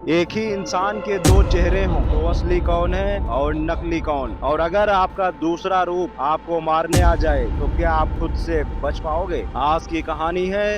एक ही इंसान के दो चेहरे हों तो असली कौन है और नकली कौन। और अगर आपका दूसरा रूप आपको मारने आ जाए तो क्या आप खुद से बच पाओगे। आज की कहानी है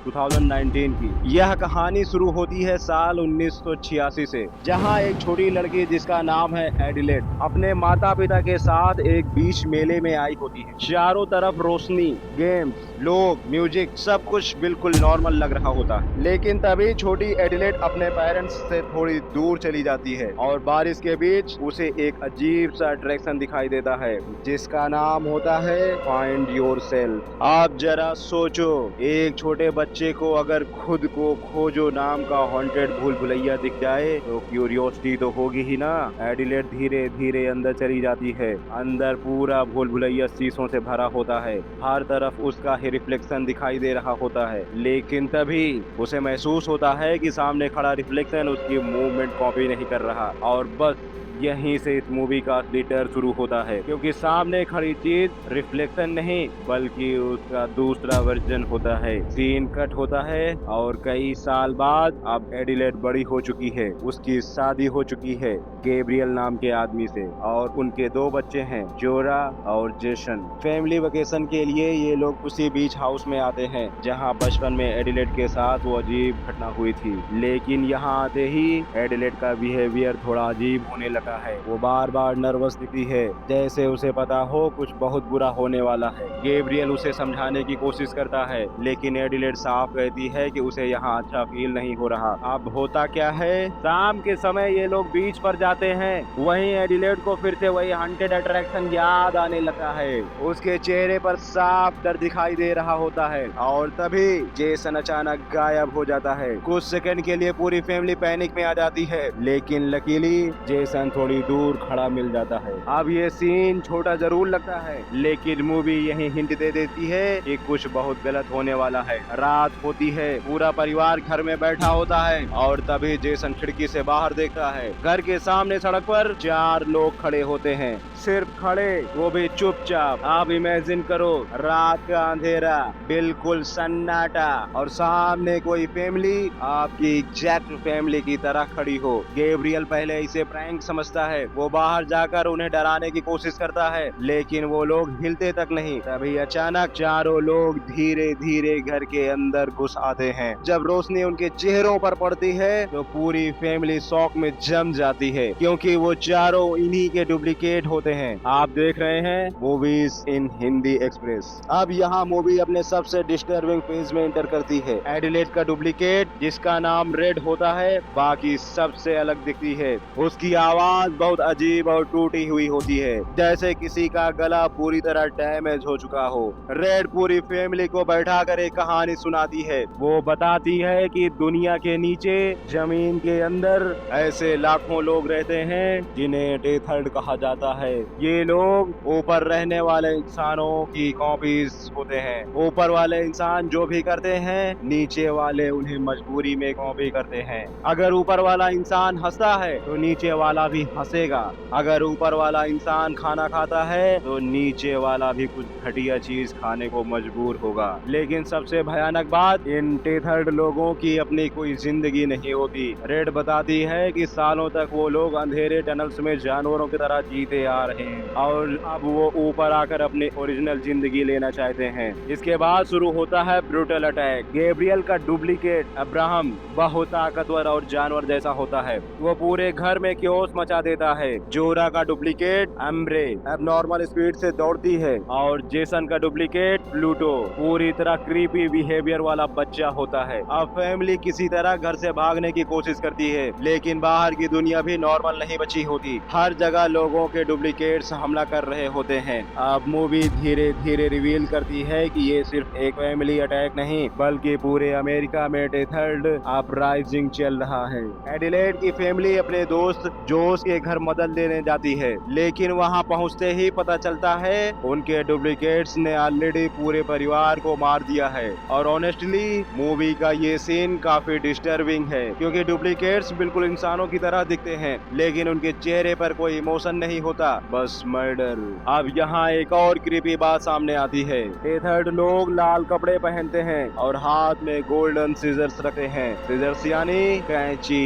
2019 की। यह कहानी शुरू होती है साल 1986 से, जहां एक छोटी लड़की जिसका नाम है एडिलेड अपने माता पिता के साथ एक बीच मेले में आई होती है। चारों तरफ रोशनी, गेम्स, लोग, म्यूजिक, सब कुछ बिल्कुल नॉर्मल लग रहा होता है। लेकिन तभी छोटी एडिलेड अपने पेरेंट्स से थोड़ी दूर चली जाती है और बारिश के बीच उसे एक अजीब सा अट्रैक्शन दिखाई देता है, जिसका नाम होता है फाइंड योर सेल्फ। आप जरा सोचो, एक छोटे बच्चे को अगर खुद को खोजो नाम का हॉन्टेड भूल भुलैया दिख जाए तो क्यूरियोसिटी तो होगी ही ना। एडिलेड धीरे धीरे अंदर चली जाती है। अंदर पूरा भूल भुलैया शीशों से भरा होता है। हर तरफ उसका ही रिफ्लेक्शन दिखाई दे रहा होता है। लेकिन तभी उसे महसूस होता है कि सामने खड़ा रिफ्लेक्शन उसकी मूवमेंट कॉपी नहीं कर रहा। और बस यहीं से इस मूवी का असली डर शुरू होता है, क्योंकि सामने खड़ी चीज रिफ्लेक्शन नहीं बल्कि उसका दूसरा वर्जन होता है। सीन कट होता है और कई साल बाद अब एडिलेड बड़ी हो चुकी है। उसकी शादी हो चुकी है गैब्रियल नाम के आदमी से, और उनके दो बच्चे हैं, जोरा और जेसन। फैमिली वेकेशन के लिए ये लोग उसी बीच हाउस में आते हैं जहाँ बचपन में एडिलेड के साथ वो अजीब घटना हुई थी। लेकिन यहाँ आते ही एडिलेड का बिहेवियर थोड़ा अजीब होने लगा है। वो बार बार नर्वस दिखती है, जैसे उसे पता हो कुछ बहुत बुरा होने वाला है। गैब्रियल उसे समझाने की कोशिश करता है, लेकिन एडिलेड साफ कहती है कि उसे यहाँ अच्छा फील नहीं हो रहा। अब होता क्या है, शाम के समय ये लोग बीच पर जाते हैं। वहीं एडिलेड को फिर से वही हंटेड अट्रैक्शन याद आने लगा है। उसके चेहरे पर साफ डर दिखाई दे रहा होता है। और तभी जेसन अचानक गायब हो जाता है। कुछ सेकंड के लिए पूरी फैमिली पैनिक में आ जाती है, लेकिन लकीली जेसन थोड़ी दूर खड़ा मिल जाता है। अब ये सीन छोटा जरूर लगता है, लेकिन मूवी यही हिंट दे देती है कि कुछ बहुत गलत होने वाला है। रात होती है, पूरा परिवार घर में बैठा होता है और तभी जेसन खिड़की से बाहर देखता है। घर के सामने सड़क पर चार लोग खड़े होते हैं, सिर्फ खड़े, वो भी चुपचाप। आप इमेजिन करो, रात का अंधेरा, बिल्कुल सन्नाटा, और सामने कोई फैमिली आपकी एग्जैक्ट फैमिली की तरह खड़ी हो। गैब्रियल पहले इसे प्रैंक समझता है। वो बाहर जाकर उन्हें डराने की कोशिश करता है, लेकिन वो लोग हिलते तक नहीं। तभी अचानक चारों लोग धीरे धीरे घर के अंदर घुस आते हैं। जब रोशनी उनके चेहरों पर पड़ती है तो पूरी फैमिली शॉक में जम जाती है, क्योंकि वो चारों इन्हीं के डुप्लीकेट होते हैं। आप देख रहे हैं मूवीज इन हिंदी एक्सप्रेस। अब यहाँ मूवी अपने सबसे डिस्टर्बिंग फेज में एंटर करती है। एडिलेड का डुप्लीकेट, जिसका नाम रेड होता है, बाकी सबसे अलग दिखती है। उसकी आवाज बहुत अजीब और टूटी हुई होती है, जैसे किसी का गला पूरी तरह डैमेज हो चुका हो। रेड पूरी फैमिली को बैठा कर एक कहानी सुनाती है। वो बताती है कि दुनिया के नीचे, जमीन के अंदर ऐसे लाखों लोग रहते हैं जिन्हें टेथर्ड कहा जाता है। ये लोग ऊपर रहने वाले इंसानों की कॉपीज होते हैं। ऊपर वाले इंसान जो भी करते हैं, नीचे वाले उन्हें मजबूरी में कॉपी करते हैं। अगर ऊपर वाला इंसान हंसता है तो नीचे वाला भी हंसेगा। अगर ऊपर वाला इंसान खाना खाता है तो नीचे वाला भी कुछ घटिया चीज खाने को मजबूर होगा। लेकिन सबसे भयानक बात, इन टेथर्ड लोगों की अपनी कोई जिंदगी नहीं होती। रेड बताती है कि सालों तक वो लोग अंधेरे टनल्स में जानवरों की तरह जीते आ रहे हैं और अब वो ऊपर आकर अपनी ओरिजिनल जिंदगी लेना चाहते हैं। इसके बाद शुरू होता है ब्रूटल अटैक। गैब्रियल का डुप्लीकेट अब्राहम बहुत ताकतवर और जानवर जैसा होता है। वो पूरे घर में क्योस मचा देता है। जोरा का डुप्लीकेट एम्ब्रे अब नॉर्मल स्पीड से दौड़ती है, और जेसन का डुप्लीकेट प्लूटो पूरी तरह क्रीपी बिहेवियर वाला बच्चा होता है। अब फैमिली किसी तरह घर से भागने की कोशिश करती है, लेकिन बाहर की दुनिया भी नॉर्मल नहीं बची होती। हर जगह लोगों के डुप्लीकेट्स हमला कर रहे होते हैं। अब मूवी धीरे धीरे रिवील करती है कि ये सिर्फ एक फैमिली अटैक नहीं, बल्कि पूरे अमेरिका में टेथर्ड अपराइजिंग चल रहा है। एडिलेड की फैमिली अपने दोस्त जोस के घर मदद लेने जाती है, लेकिन वहां पहुंचते ही पता चलता है उनके डुप्लीकेट्स ने ऑलरेडी पूरे परिवार को मार दिया है। और ऑनेस्टली मूवी का ये सीन काफी डिस्टर्बिंग है, क्योंकि डुप्लीकेट्स बिल्कुल इंसानों की तरह दिखते हैं, लेकिन उनके चेहरे पर कोई इमोशन नहीं होता। बस मर्डर। अब यहाँ एक और क्रीपी बात सामने आती है। टेथर्ड लोग लाल कपड़े पहनते हैं और हाथ में गोल्डन सीजर्स रखते हैं। सीजर्स यानी कैंची।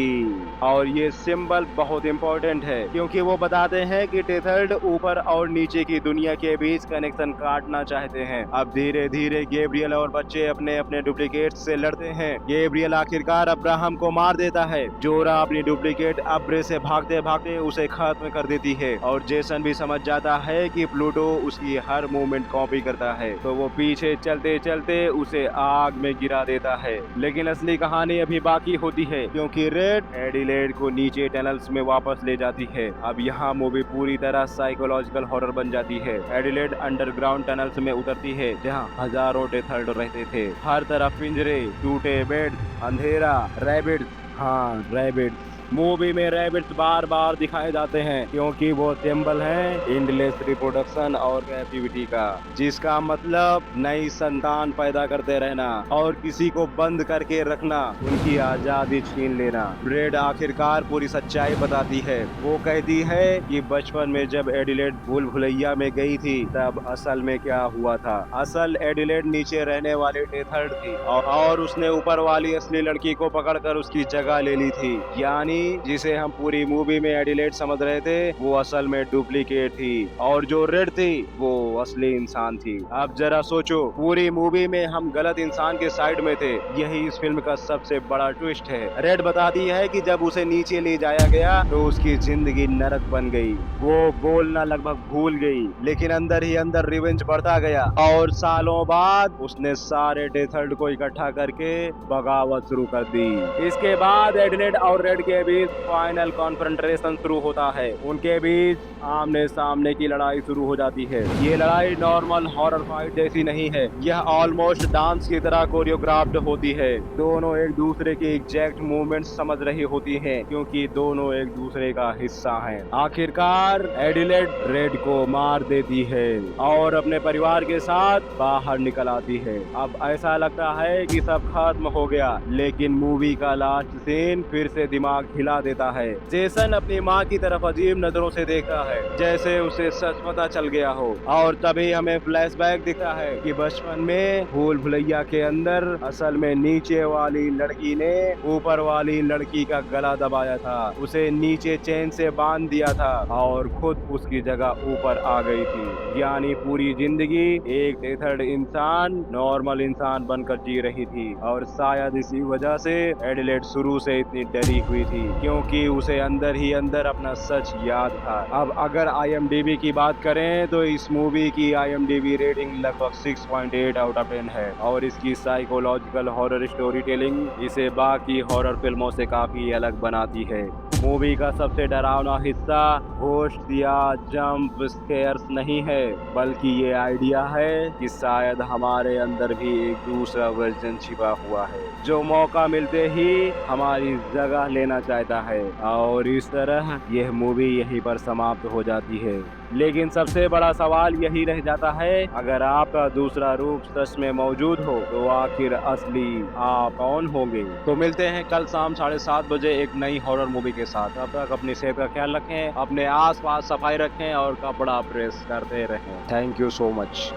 और ये सिंबल बहुत इंपॉर्टेंट है क्योंकि वो बताते हैं कि टेथर्ड ऊपर और नीचे की दुनिया के बीच कनेक्शन काटना चाहते हैं। अब धीरे धीरे गैब्रियल और बच्चे अपने अपने डुप्लीकेट से लड़ते हैं। गैब्रियल आखिरकार अब्राहम को मार देता है। जोरा अपनी डुप्लीकेट अब्रे से भागते भागते उसे खत्म कर देती है और जेसन भी समझ जाता है कि प्लूटो उसकी हर मूवमेंट कॉपी करता है, तो वो पीछे चलते चलते उसे आग में गिरा देता है। लेकिन असली कहानी अभी बाकी होती है क्योंकि रेड एडिलेड को नीचे टनल्स में वापस ले जाती है। अब यहाँ मूवी पूरी तरह साइकोलॉजिकल हॉरर बन जाती है। एडिलेड अंडरग्राउंड टनल्स में उतरती है जहाँ हजारों टेथर्ड रहते थे। हर तरफ पिंजरे, टूटे बेड, अंधेरा, रैबिट्स, हाँ रैबिट्स। मूवी में रैबिट्स बार बार दिखाए जाते हैं क्योंकि वो सिंबल है एंडलेस रिप्रोडक्शन और कैपेसिटी का, जिसका मतलब नई संतान पैदा करते रहना और किसी को बंद करके रखना, उनकी आजादी छीन लेना। रेड आखिरकार पूरी सच्चाई बताती है। वो कहती है कि बचपन में जब एडिलेड भूल भुलैया में गई थी तब असल में क्या हुआ था। असल एडिलेड नीचे रहने वाली टेथर्ड थी और उसने ऊपर वाली असली लड़की को पकड़कर उसकी जगह ले ली थी। यानी जिसे हम पूरी मूवी में एडिलेड समझ रहे थे वो असल में डुप्लीकेट थी और जो रेड थी वो असली इंसान थी। अब जरा सोचो, पूरी मूवी में हम गलत इंसान के साइड में थे। यही इस फिल्म का सबसे बड़ा ट्विस्ट है। रेड बताती है कि जब उसे नीचे ले जाया गया तो उसकी जिंदगी नरक बन गई। वो बोलना लगभग भूल गई, लेकिन अंदर ही अंदर रिवेंज बढ़ता गया और सालों बाद उसने सारे टेथर्ड को इकट्ठा करके बगावत शुरू कर दी। इसके बाद एडिलेड और रेड के बीच फाइनल कॉन्फ्रंटेशन शुरू होता है। उनके बीच आमने सामने की लड़ाई शुरू हो जाती है। ये लड़ाई नॉर्मल हॉरर फाइट जैसी नहीं है, यह ऑलमोस्ट डांस की तरह कोरियोग्राफ्ड होती है। दोनों एक दूसरे की एग्जैक्ट मूवमेंट्स समझ रही होती हैं क्योंकि दोनों एक दूसरे का हिस्सा हैं। आखिरकार एडिलेड रेड को मार देती है और अपने परिवार के साथ बाहर निकल आती है। अब ऐसा लगता है कि सब खत्म हो गया, लेकिन मूवी का लास्ट सीन फिर से दिमाग हिला देता है। जेसन अपनी माँ की तरफ अजीब नजरों से देखता है जैसे उसे सच पता चल गया हो और तभी हमें फ्लैशबैक दिखता है कि बचपन में भूल भुलैया के अंदर असल में नीचे वाली लड़की ने ऊपर वाली लड़की का गला दबाया था, उसे नीचे चेन से बांध दिया था और खुद उसकी जगह ऊपर आ गई थी। यानी पूरी जिंदगी एक टेथर्ड इंसान नॉर्मल इंसान बनकर जी रही थी और शायद इसी वजह से एडिलेड शुरू से इतनी डरी हुई थी क्योंकि उसे अंदर ही अंदर अपना सच याद था। अब अगर IMDb की बात करें तो इस मूवी की IMDb रेटिंग लगभग 6.8 आउट ऑफ 10 है और इसकी साइकोलॉजिकल हॉरर स्टोरी टेलिंग इसे बाकी हॉरर फिल्मों से काफी अलग बनाती है। मूवी का सबसे डरावना हिस्सा घोस्ट या जंप स्केयर्स नहीं है, बल्कि ये आइडिया है कि शायद हमारे अंदर भी एक दूसरा वर्जन छिपा हुआ है जो मौका मिलते ही हमारी जगह लेना चाहता है। और इस तरह यह मूवी यहीं पर समाप्त हो जाती है। लेकिन सबसे बड़ा सवाल यही रह जाता है, अगर आपका दूसरा रूप सच में मौजूद हो तो आखिर असली आप कौन होंगे। तो मिलते हैं कल शाम 7:30 बजे एक नई हॉरर मूवी के साथ। तब तक अपनी सेहत का ख्याल रखें, अपने आसपास सफाई रखें और कपड़ा प्रेस करते रहें। Thank you so much.